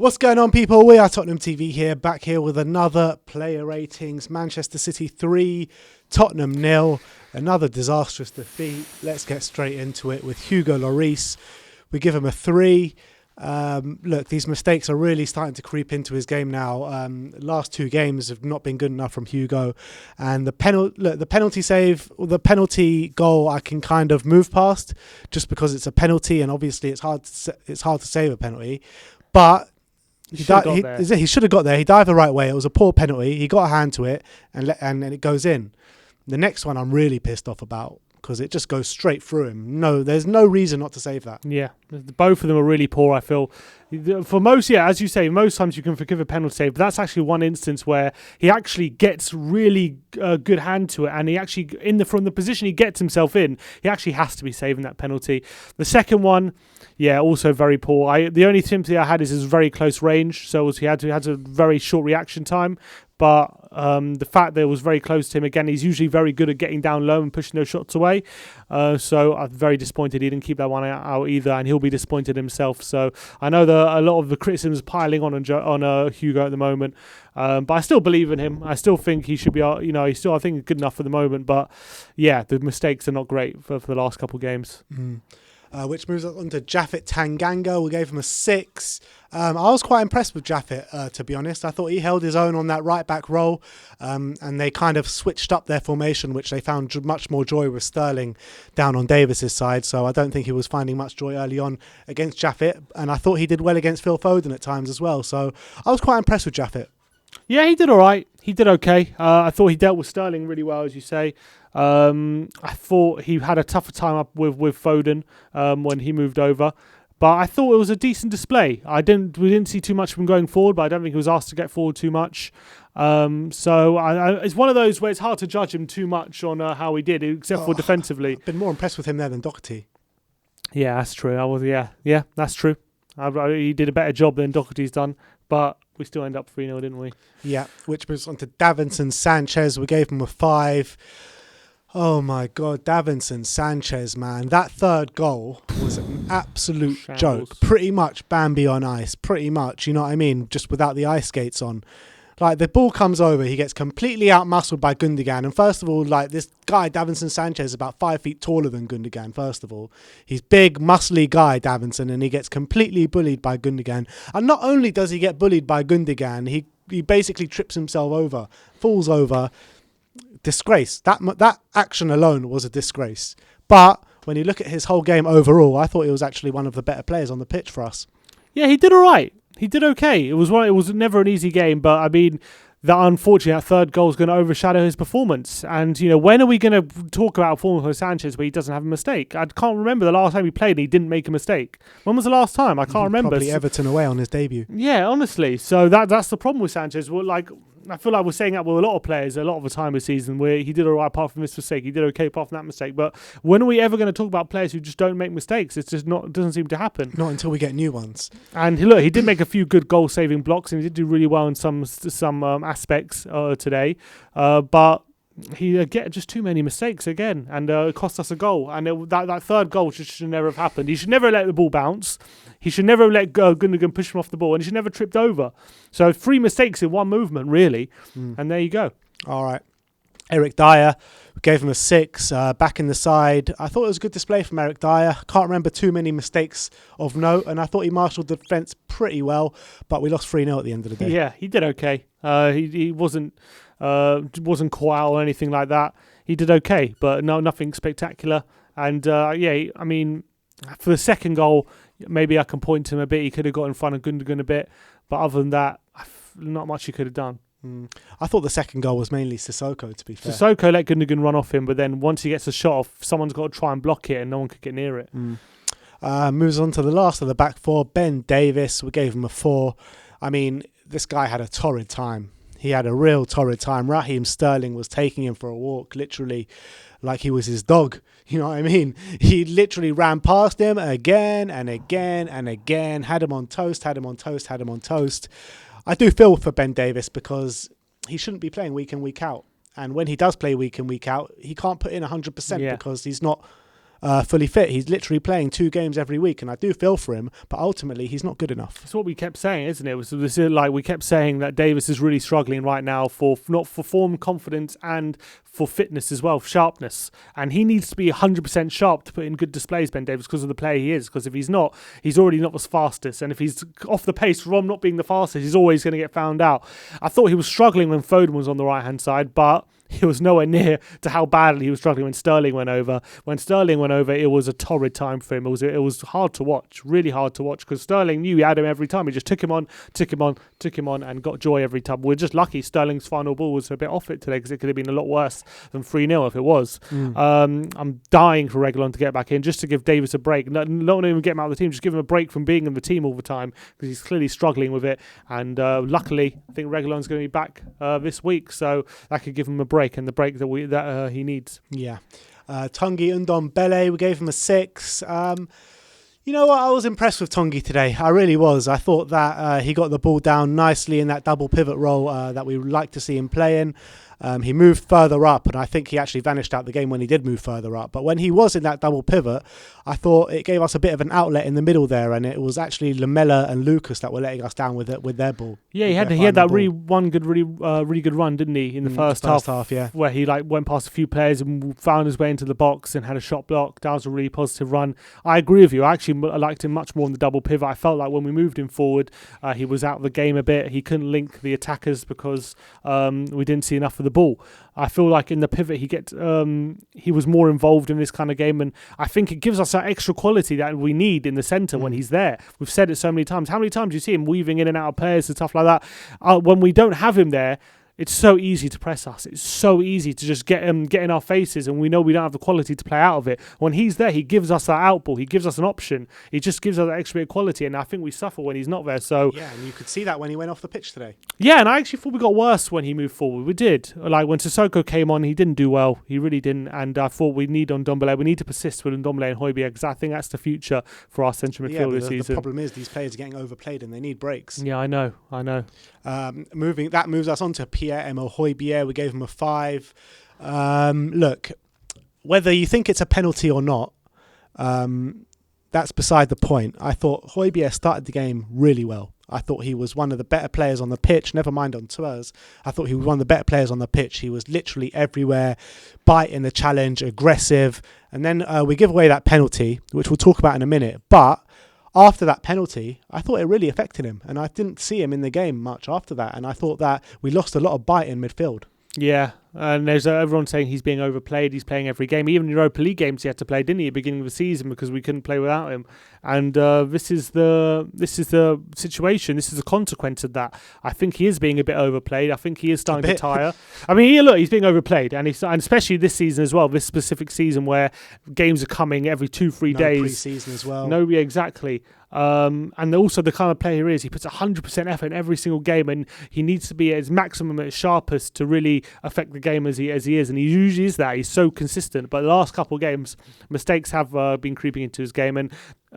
What's going on, people? We are Tottenham TV here, back here with another player ratings. Manchester City 3, Tottenham 0. Another disastrous defeat. Let's get straight into it with Hugo Lloris. We give him a 3. Look, these mistakes are really starting to creep into his game now. Last 2 games have not been good enough from Hugo, and the penalty save, or the penalty goal, I can kind of move past, just because it's a penalty, and obviously it's hard to save a penalty, but. He should have got there. He dived the right way. It was a poor penalty. He got a hand to it, and it goes in. The next one I'm really pissed off about, because it just goes straight through him. No, there's no reason not to save that. Yeah, both of them are really poor, I feel. For most, as you say, most times you can forgive a penalty save, but that's actually one instance where he actually gets really good hand to it, and he actually, from the position he gets himself in, he actually has to be saving that penalty. The second one, yeah, also very poor. The only sympathy I had is his very close range, so he had a very short reaction time. But the fact that it was very close to him, again, he's usually very good at getting down low and pushing those shots away. So I'm very disappointed he didn't keep that one out either, and he'll be disappointed himself. So I know that a lot of the criticism is piling on Hugo at the moment, but I still believe in him. I still think he should be, he's still, I think, good enough for the moment. But yeah, the mistakes are not great for the last couple of games. Which moves on to Japhet Tanganga. We gave him a 6. I was quite impressed with Japhet, to be honest. I thought he held his own on that right-back role, and they kind of switched up their formation, which they found much more joy with Sterling down on Davis's side. So I don't think he was finding much joy early on against Japhet, and I thought he did well against Phil Foden at times as well. So I was quite impressed with Japhet. Yeah, he did all right. He did okay. I thought he dealt with Sterling really well, as you say. I thought he had a tougher time up with Foden when he moved over. But I thought it was a decent display. We didn't see too much from going forward, but I don't think he was asked to get forward too much. So it's one of those where it's hard to judge him too much on how he did, except for defensively. I've been more impressed with him there than Doherty. Yeah, that's true. Yeah, that's true. He did a better job than Doherty's done, but we still end up 3-0, didn't we? Yeah, which moves on to Davinson Sanchez. We gave him a 5. Oh my God, Davinson Sanchez, man. That third goal was an absolute joke. Pretty much Bambi on ice. Pretty much, you know what I mean? Just without the ice skates on. Like, the ball comes over, he gets completely outmuscled by Gundogan. And first of all, like, this guy, Davinson Sanchez, is about 5 feet taller than Gundogan, first of all. He's big, muscly guy, Davinson, and he gets completely bullied by Gundogan. And not only does he get bullied by Gundogan, he basically trips himself over, falls over. Disgrace. That action alone was a disgrace. But when you look at his whole game overall, I thought he was actually one of the better players on the pitch for us. Yeah, he did all right. He did okay. It was never an easy game, but I mean, unfortunately, that third goal is going to overshadow his performance. And, when are we going to talk about a performance of Sanchez where he doesn't have a mistake? I can't remember the last time he played and he didn't make a mistake. When was the last time? I can't remember. Probably Everton away on his debut. Yeah, honestly. So that's the problem with Sanchez. I feel like we're saying that with a lot of players a lot of the time this season, where he did all right apart from this mistake. He did okay apart from that mistake. But when are we ever going to talk about players who just don't make mistakes? It's just not. It doesn't seem to happen. Not until we get new ones. And he did make a few good goal-saving blocks, and he did do really well in some aspects today. But he get just too many mistakes again, and it cost us a goal. And that third goal should never have happened. He should never let the ball bounce. He should never have let Gundogan push him off the ball, and he should never tripped over. So 3 mistakes in one movement, really. And there you go. All right. Eric Dyer, we gave him a 6. Back in the side, I thought it was a good display from Eric Dyer. Can't remember too many mistakes of note, and I thought he marshalled the defence pretty well, but we lost 3-0 at the end of the day. Yeah, he did okay. He wasn't caught out or anything like that. He did okay, but nothing spectacular. And I mean, for the second goal, maybe I can point to him a bit. He could have got in front of Gundogan a bit, but other than that, not much he could have done. I thought the second goal was mainly Sissoko, to be fair. Sissoko let Gundogan run off him, but then once he gets a shot off, someone's got to try and block it, and no one could get near it. Moves on to the last of the back four, Ben Davies. We gave him a 4. I mean, this guy had a torrid time. He had a real torrid time. Raheem Sterling was taking him for a walk, literally, like he was his dog. You know what I mean? He literally ran past him again and again and again, had him on toast. I do feel for Ben Davies, because he shouldn't be playing week in, week out. And when he does play week in, week out, he can't put in 100% because he's not fully fit. He's literally playing 2 games every week, and I do feel for him, but ultimately he's not good enough. It's what we kept saying, isn't it? This is like we kept saying that Davis is really struggling right now for not for form, confidence, and for fitness as well, sharpness. And he needs to be 100% sharp to put in good displays, Ben Davis, because of the player he is. Because if he's not, he's already not the fastest. And if he's off the pace from not being the fastest, he's always going to get found out. I thought he was struggling when Foden was on the right-hand side, but he was nowhere near to how badly he was struggling when Sterling went over. When Sterling went over, it was a torrid time for him. It was hard to watch, really hard to watch, because Sterling knew he had him every time. He just took him on, and got joy every time. We're just lucky Sterling's final ball was a bit off it today, because it could have been a lot worse than 3-0 if it was. I'm dying for Reguilon to get back in, just to give Davis a break. Not even get him out of the team, just give him a break from being in the team all the time, because he's clearly struggling with it. And luckily, I think Reguilon's going to be back this week, so that could give him a break, and the break that he needs. Yeah. Tanguy Ndombele, we gave him a 6. You know what? I was impressed with Tanguy today. I really was. I thought that he got the ball down nicely in that double pivot role that we like to see him playing. He moved further up, and I think he actually vanished out the game when he did move further up. But when he was in that double pivot, I thought it gave us a bit of an outlet in the middle there, and it was actually Lamela and Lucas that were letting us down with their ball. Yeah, he had that really good run, didn't he, in the first half? Yeah, where he went past a few players and found his way into the box and had a shot block. That was a really positive run. I agree with you. I actually liked him much more in the double pivot. I felt like when we moved him forward, he was out of the game a bit. He couldn't link the attackers because we didn't see enough of the ball. I feel like in the pivot he was more involved in this kind of game, and I think it gives us that extra quality that we need in the centre when he's there. We've said it so many times. How many times do you see him weaving in and out of players and stuff like that? When we don't have him there, it's so easy to press us. It's so easy to just get in our faces, and we know we don't have the quality to play out of it. When he's there, he gives us that outball. He gives us an option. He just gives us that extra bit of quality, and I think we suffer when he's not there. So yeah, and you could see that when he went off the pitch today. Yeah, and I actually thought we got worse when he moved forward. We did. Like when Sissoko came on, he didn't do well. He really didn't. And I thought we need Ndombele. We need to persist with Ndombele and Højbjerg, because I think that's the future for our central midfield this season. The problem is these players are getting overplayed and they need breaks. Yeah, I know. That moves us on to Pierre-Emile Højbjerg. We gave him a 5. Look, whether you think it's a penalty or not, that's beside the point. I thought Højbjerg started the game really well. I thought he was one of the better players on the pitch, never mind on tours. I thought he was one of the better players on the pitch. He was literally everywhere, biting the challenge, aggressive. And then we give away that penalty, which we'll talk about in a minute. But after that penalty, I thought it really affected him. And I didn't see him in the game much after that. And I thought that we lost a lot of bite in midfield. Yeah, and there's everyone saying he's being overplayed. He's playing every game. Even in Europa League games he had to play, didn't he, at the beginning of the season, because we couldn't play without him. And this is the situation. This is the consequence of that. I think he is being a bit overplayed. I think he is starting to tire. I mean, he's being overplayed, and especially this season as well. This specific season where games are coming every 2-3 days. Pre-season as well. No, yeah, exactly. And also the kind of player he is. He puts 100% effort in every single game, and he needs to be at his maximum, at his sharpest, to really affect the game as he is. And he usually is that. He's so consistent. But the last couple of games, mistakes have been creeping into his game. And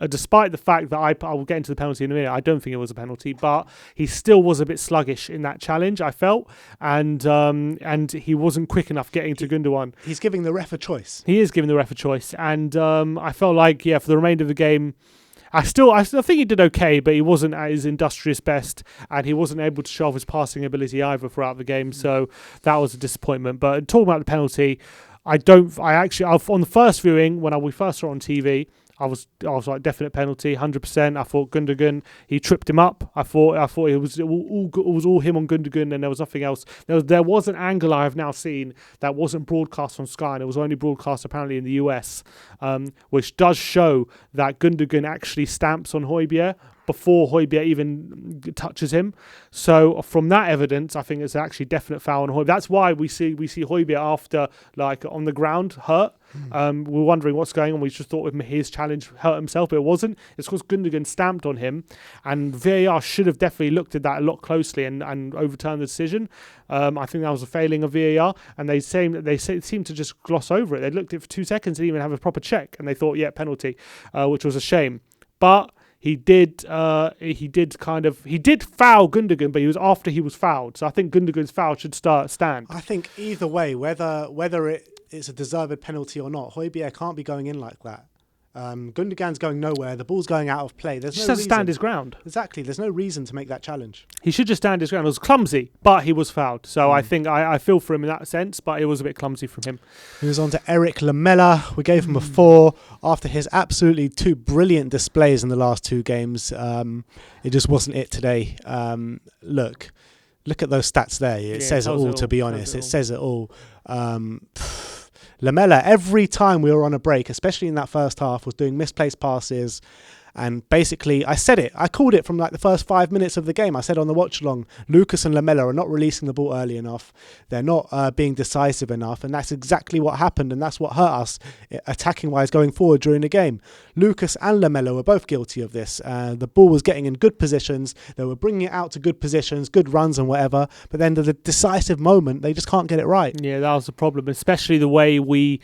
despite the fact that I will get into the penalty in a minute, I don't think it was a penalty, but he still was a bit sluggish in that challenge, I felt, and he wasn't quick enough getting to Gundogan. He's giving the ref a choice. He is giving the ref a choice, and I felt like for the remainder of the game, I still think he did okay, but he wasn't at his industrious best, and he wasn't able to show off his passing ability either throughout the game. So that was a disappointment. But talking about the penalty, on the first viewing when we first saw it on TV, I was like, definite penalty, 100%. I thought Gundogan, he tripped him up. I thought it was all him on Gundogan, and there was nothing else. There was an angle I have now seen that wasn't broadcast on Sky, and it was only broadcast apparently in the US, which does show that Gundogan actually stamps on Højbjerg before Højbjerg even touches him. So from that evidence, I think it's actually definite foul on Højbjerg. That's why we see Højbjerg after, like, on the ground hurt. We're wondering what's going on. We just thought his challenge hurt himself, but it wasn't. It's because Gundogan stamped on him, and VAR should have definitely looked at that a lot closely and overturned the decision. I think that was a failing of VAR, and they seem to just gloss over it. They looked at it for 2 seconds and didn't even have a proper check, and they thought, penalty, which was a shame. But he did foul Gundogan, but he was after he was fouled. So I think Gundogan's foul should stand. I think either way, whether it's a deserved penalty or not. Højbjerg can't be going in like that. Gundogan's going nowhere. The ball's going out of play. There's He no just has to reason. stand his ground. Exactly. There's no reason to make that challenge. He should just stand his ground. It was clumsy, but he was fouled. So I think I feel for him in that sense, but it was a bit clumsy from him. He was on to Eric Lamela. We gave him a 4 after his absolutely 2 brilliant displays in the last 2 games. It just wasn't it today. Look at those stats there. It says it all, to be honest. It says it all. Lamela, every time we were on a break, especially in that first half, was doing misplaced passes. And basically, I said it. I called it from like the first 5 minutes of the game. I said on the watch along, Lucas and Lamela are not releasing the ball early enough. They're not being decisive enough. And that's exactly what happened. And that's what hurt us attacking-wise going forward during the game. Lucas and Lamela were both guilty of this. The ball was getting in good positions. They were bringing it out to good positions, good runs and whatever. But then the decisive moment, they just can't get it right. Yeah, that was the problem, especially the way we...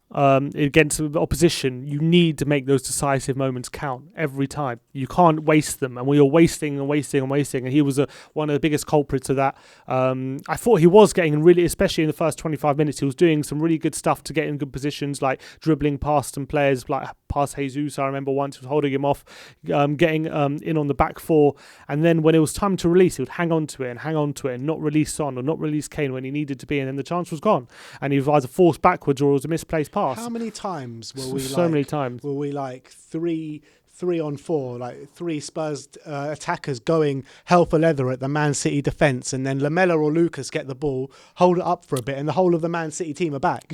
against the opposition, you need to make those decisive moments count every time. You can't waste them, and we were wasting, and he was one of the biggest culprits of that. I thought he was getting really, especially in the first 25 minutes, he was doing some really good stuff to get in good positions, like dribbling past some players, like past Jesus. I remember once he was holding him off, getting in on the back 4, and then when it was time to release, he would hang on to it and not release Son or not release Kane when he needed to be, and then the chance was gone, and he was either forced backwards or it was a misplaced pass. How many times were we many times were we like 3 on 4, like 3 Spurs attackers going hell for leather at the Man City defence, and then Lamela or Lucas get the ball, hold it up for a bit, and the whole of the Man City team are back.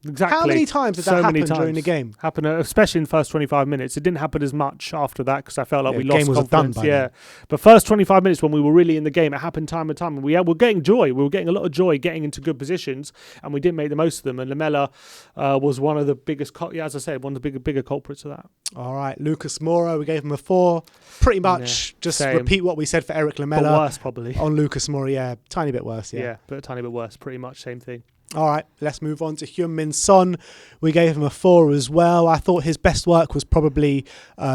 Exactly. How many times did that happen during the game? Happened, especially in the first 25 minutes. It didn't happen as much after that because I felt like we lost confidence. But first 25 minutes when we were really in the game, it happened time and time. And we were getting joy. We were getting a lot of joy getting into good positions, and we didn't make the most of them. And Lamela was one of the biggest, as I said, one of the bigger culprits of that. All right, Lucas Moura, we gave him a 4. Pretty much repeat what we said for Eric Lamela. But worse, probably. On Lucas Moura, tiny bit worse, Yeah, but a tiny bit worse. Pretty much same thing. All right, let's move on to Heung-min Son. We gave him a 4 as well. I thought his best work was probably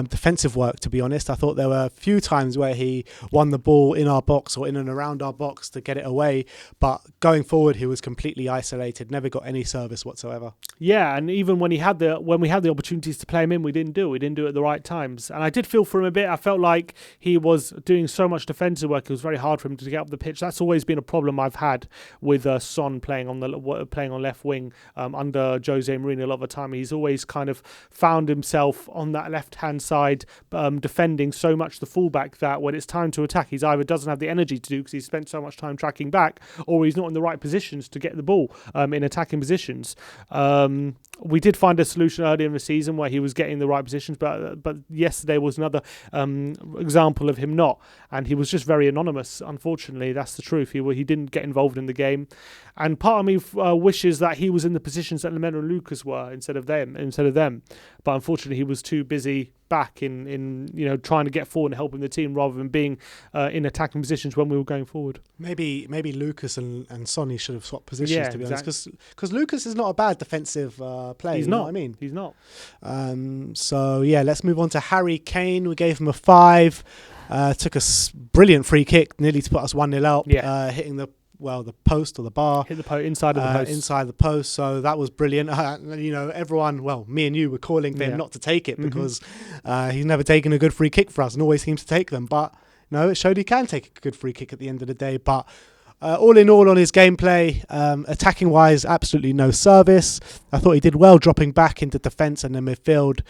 defensive work, to be honest. I thought there were a few times where he won the ball in our box or in and around our box to get it away. But going forward, he was completely isolated, never got any service whatsoever. Yeah, and even when we had the opportunities to play him in, we didn't do it. We didn't do it at the right times. And I did feel for him a bit. I felt like he was doing so much defensive work. It was very hard for him to get up the pitch. That's always been a problem I've had with Son playing on left wing under Jose Mourinho. A lot of the time he's always kind of found himself on that left hand side defending so much the fullback that when it's time to attack he's either doesn't have the energy to do because he's spent so much time tracking back, or he's not in the right positions to get the ball in attacking positions. We did find a solution earlier in the season where he was getting the right positions, but yesterday was another example of him not, and he was just very anonymous. Unfortunately, that's the truth. He didn't get involved in the game, and part of me wishes that he was in the positions that Lamela and Lucas were instead of them. But unfortunately, he was too busy back in trying to get forward and helping the team rather than being in attacking positions when we were going forward. Maybe Lucas and Sonny should have swapped positions, to be honest, because Lucas is not a bad defensive player. He's you not. Know what I mean, he's not. So let's move on to Harry Kane. We gave him a 5. Took a brilliant free kick, nearly to put us 1-0 up. Hitting the post or the bar. Hit the post inside of the post. Inside the post. So that was brilliant. Everyone, me and you were calling for him not to take it because he's never taken a good free kick for us and always seems to take them. But it showed he can take a good free kick at the end of the day. But all in all, on his gameplay, attacking wise, absolutely no service. I thought he did well dropping back into defence and the midfield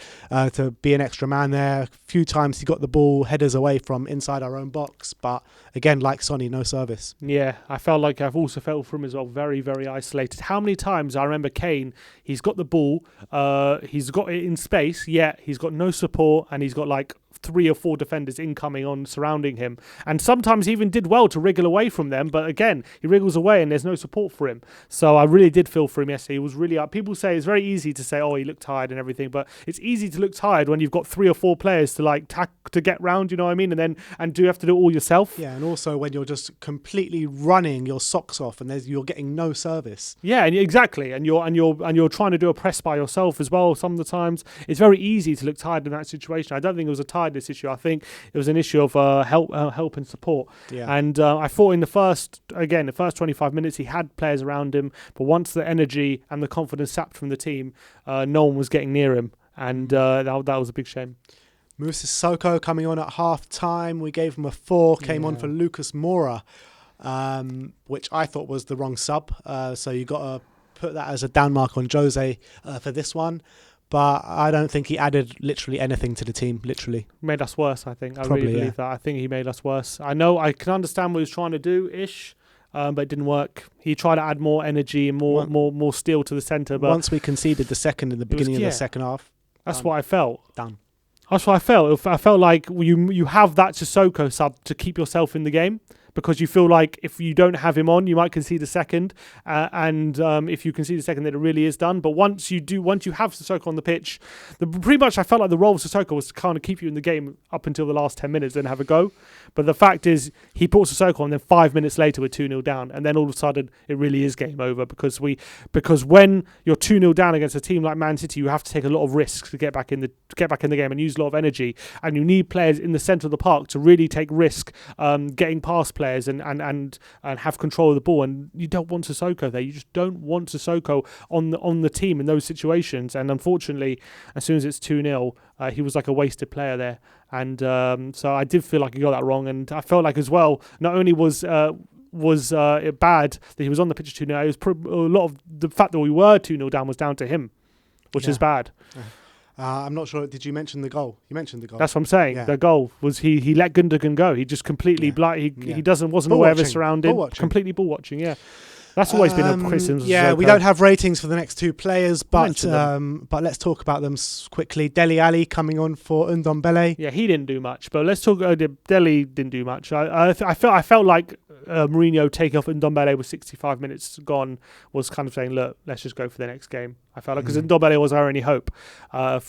to be an extra man there. A few times he got the ball headers away from inside our own box, but again, like Sonny, no service. Yeah, I've also felt for him as well, very, very isolated. How many times I remember Kane, he's got the ball, he's got it in space, yet he's got no support, and he's got like 3 or 4 defenders incoming on surrounding him, and sometimes he even did well to wriggle away from them, but again he wriggles away and there's no support for him. So I really did feel for him yesterday. He was really people say it's very easy to say, oh, he looked tired and everything, but it's easy to look tired when you've got 3 or 4 players to get round, you know what I mean, and do you have to do it all yourself. And also when you're just completely running your socks off and you're getting no service. Exactly, and you're trying to do a press by yourself as well. Some of the times it's very easy to look tired in that situation. I don't think it was a tired side this issue. I think it was an issue of help and support. Yeah. And I thought in the first 25 minutes, he had players around him, but once the energy and the confidence sapped from the team, no one was getting near him, and that was a big shame. Moussa Sissoko coming on at half time. We gave him a 4. Came on for Lucas Moura, which I thought was the wrong sub. So you got to put that as a down mark on Jose for this one. But I don't think he added literally anything to the team. Literally made us worse. I think. I Probably, really believe that. I think he made us worse. I can understand what he was trying to do, but it didn't work. He tried to add more energy and more steel to the centre. But once we conceded the second in the beginning of the second half, that's what I felt. Done. That's what I felt. I felt like you have that Sissoko sub to keep yourself in the game, because you feel like if you don't have him on, you might concede a second, and if you concede a second, then it really is done. But once you have Sissoko on the pitch, pretty much I felt like the role of Sissoko was to kind of keep you in the game up until the last 10 minutes, then have a go. But the fact is, he brought Sissoko on, then 5 minutes later we're 2-0 down, and then all of a sudden it really is game over, because when you're 2-0 down against a team like Man City, you have to take a lot of risks to get back in the game and use a lot of energy, and you need players in the centre of the park to really take risk, getting past players and have control of the ball. And you don't want Sissoko there. You just don't want Sissoko on the team in those situations. And unfortunately, as soon as it's 2-0, he was like a wasted player there. And so I did feel like he got that wrong. And I felt like as well, not only was it bad that he was on the pitch 2-0, it was a lot of the fact that we were 2-0 down was down to him, which is bad. I'm not sure. Did you mention the goal? You mentioned the goal. That's what I'm saying. Yeah. The goal was he let Gundogan go. He just completely he wasn't aware of his surrounding. Completely ball watching. Yeah, that's always been a criticism. Yeah, we don't have ratings for the next two players, but let's talk about them quickly. Dele Alli coming on for Ndombele. Yeah, he didn't do much, but let's talk. Dele didn't do much. I felt like Mourinho taking off Ndombele with 65 minutes gone was kind of saying, look, let's just go for the next game. I felt like because Ndombele was our only hope,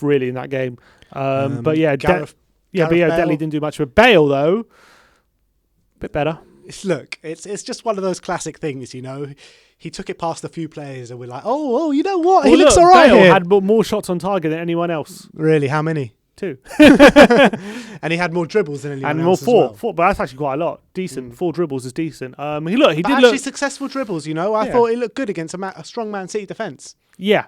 really in that game. But yeah, Gareth Dele didn't do much. But Bale though, a bit better. Look, it's just one of those classic things, you know. He took it past a few players, and we're like, oh, you know what? He looks all right Bale here. Had more shots on target than anyone else. Really? How many? 2. And he had more dribbles than anyone else. And more 4, as well. 4, but that's actually quite a lot. Decent. 4 dribbles is decent. He did actually successful dribbles, you know. I thought he looked good against a strong Man City defence. Yeah.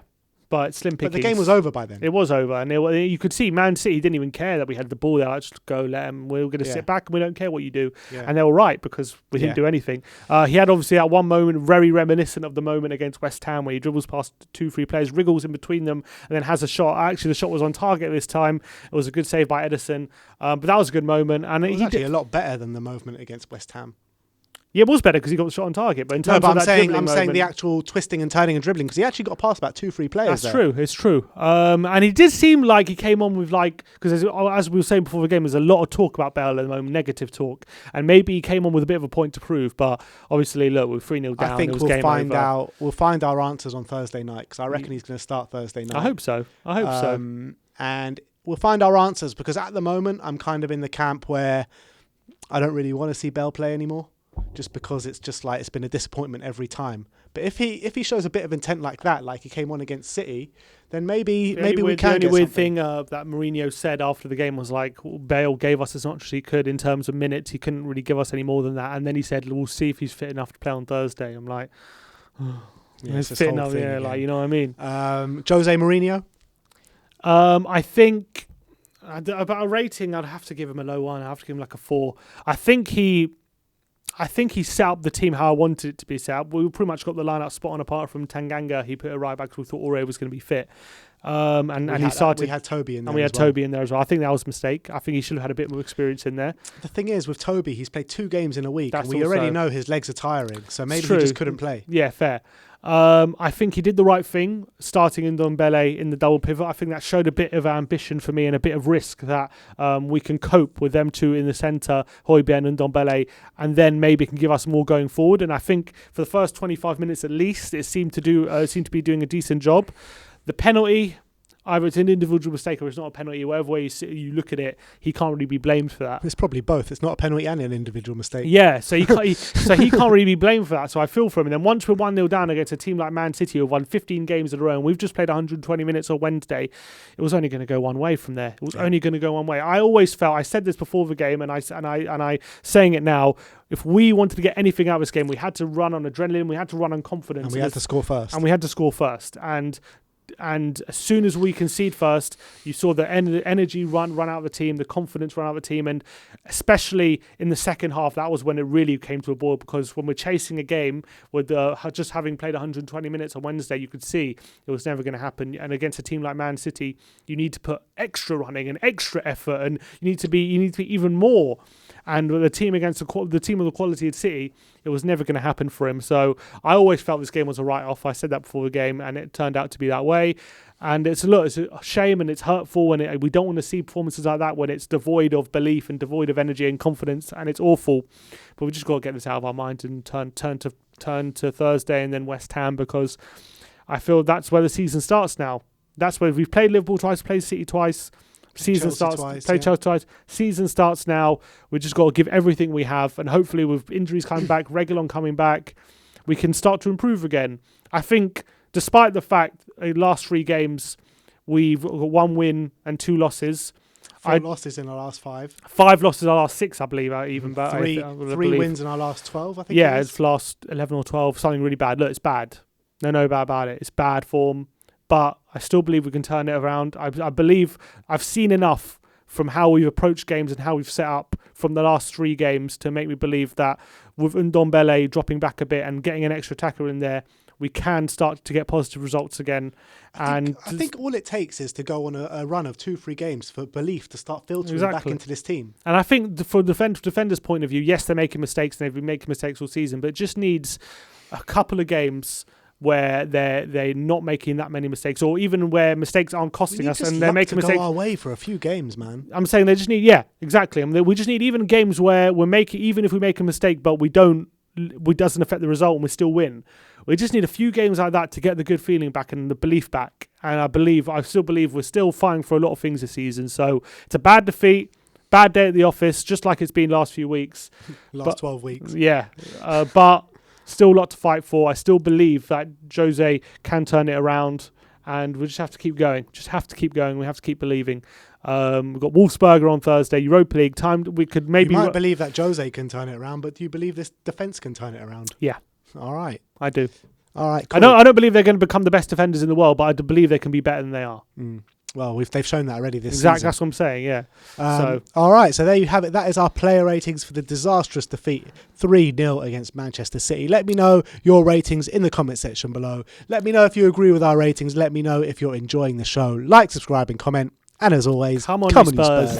But slim pickings. But the game was over by then. It was over, and you could see Man City didn't even care that we had the ball there. Like, just go, let them. We're going to sit back, and we don't care what you do. Yeah. And they were right, because we didn't do anything. He had obviously at one moment very reminiscent of the moment against West Ham, where he dribbles past 2-3 players, wriggles in between them, and then has a shot. Actually, the shot was on target this time. It was a good save by Edison, but that was a good moment. And it was actually a lot better than the movement against West Ham. Yeah, it was better because he got the shot on target. But in terms of I'm saying the actual twisting and turning and dribbling, because he actually got past about 2-3 players. That's true. It's true. And he did seem like he came on with because as we were saying before the game, there's a lot of talk about Bale at the moment, negative talk, and maybe he came on with a bit of a point to prove. But obviously, look, we're 3-0 down. I think we'll find our answers on Thursday night, because I reckon he's going to start Thursday night. I hope so. And we'll find our answers, because at the moment I'm kind of in the camp where I don't really want to see Bale play anymore. Just because it's just like it's been a disappointment every time. But if he shows a bit of intent like that, like he came on against City, then maybe we can get something. The only weird thing that Mourinho said after the game was like, Bale gave us as much as he could in terms of minutes. He couldn't really give us any more than that. And then he said, we'll see if he's fit enough to play on Thursday. I'm like, he's fit enough, like, you know what I mean? Jose Mourinho? I think about a rating, I'd have to give him a low 1. I'd have to give him like a 4. I think he set up the team how I wanted it to be set up. We pretty much got the lineup spot on, apart from Tanganga. He put a right back because we thought Aurier was going to be fit. He started. We had Toby in there. And we had Toby in there as well. I think that was a mistake. I think he should have had a bit more experience in there. The thing is, with Toby, he's played 2 games in a week, and we already know his legs are tiring. So maybe he just couldn't play. Yeah, fair. I think he did the right thing starting Ndombele in the double pivot. I think that showed a bit of ambition for me and a bit of risk that we can cope with them two in the centre, Højbjerg and Ndombele, and then maybe can give us more going forward. And I think for the first 25 minutes at least, it seemed to be doing a decent job. The penalty, either it's an individual mistake or it's not a penalty. Whatever way you look at it, he can't really be blamed for that. It's probably both. It's not a penalty and an individual mistake. Yeah, so he can't really be blamed for that. So I feel for him. And then once we're 1-0 down against a team like Man City who've won 15 games in a row, and we've just played 120 minutes on Wednesday, it was only going to go one way from there. It was only going to go one way. I always felt, I said this before the game, and I saying it now, if we wanted to get anything out of this game, we had to run on adrenaline, we had to run on confidence. And we had to score first. And as soon as we concede first, you saw the energy run out of the team, the confidence run out of the team, and especially in the second half, that was when it really came to a boil, because when we're chasing a game with just having played 120 minutes on Wednesday, you could see it was never going to happen. And against a team like Man City, you need to put extra running and extra effort, and you need to be even more. And with a team against the team of the quality of City, it was never going to happen for him. So I always felt this game was a write-off. I said that before the game, and it turned out to be that way. And it's a shame, and it's hurtful, and we don't want to see performances like that when it's devoid of belief and devoid of energy and confidence, and it's awful. But we just got to get this out of our minds and turn to Thursday and then West Ham, because I feel that's where the season starts now. That's where we've played Liverpool twice, played City twice. Season starts. Chelsea twice. Season starts now. We just got to give everything we have, and hopefully, with injuries coming back, Reguilon coming back, we can start to improve again. I think, despite the fact in the last 3 games we've got 1 win and 2 losses. 4 losses in our last 5. 5 losses in our last 6, I believe. Even better. 3 wins in our last 12. I think. Yeah, it's last 11 or 12. Something really bad. Look, it's bad. No bad about it. It's bad form. But I still believe we can turn it around. I believe I've seen enough from how we've approached games and how we've set up from the last 3 games to make me believe that with Ndombele dropping back a bit and getting an extra attacker in there, we can start to get positive results again. I think all it takes is to go on a run of 2-3 games for belief to start filtering back into this team. And I think from the defender's point of view, yes, they're making mistakes, and they've been making mistakes all season, but it just needs a couple of games where they're not making that many mistakes, or even where mistakes aren't costing us and they're making mistakes. Go our way for a few games, man. I'm saying they just need, yeah, exactly. I mean, we just need even games where even if we make a mistake, but it doesn't affect the result and we still win. We just need a few games like that to get the good feeling back and the belief back. And I still believe we're still fighting for a lot of things this season. So it's a bad defeat, bad day at the office, just like it's been last few weeks. 12 weeks. Yeah, but still a lot to fight for. I still believe that Jose can turn it around, and we just have to keep going. We have to keep believing. We've got Wolfsburger on Thursday, Europa League. We could maybe... You might believe that Jose can turn it around, but do you believe this defence can turn it around? Yeah. All right. I do. All right, cool. I don't believe they're going to become the best defenders in the world, but I do believe they can be better than they are. Well, they've shown that already this season. That's what I'm saying, yeah. All right, so there you have it. That is our player ratings for the disastrous defeat 3-0 against Manchester City. Let me know your ratings in the comment section below. Let me know if you agree with our ratings. Let me know if you're enjoying the show. Like, subscribe and comment. And as always, come on you Spurs.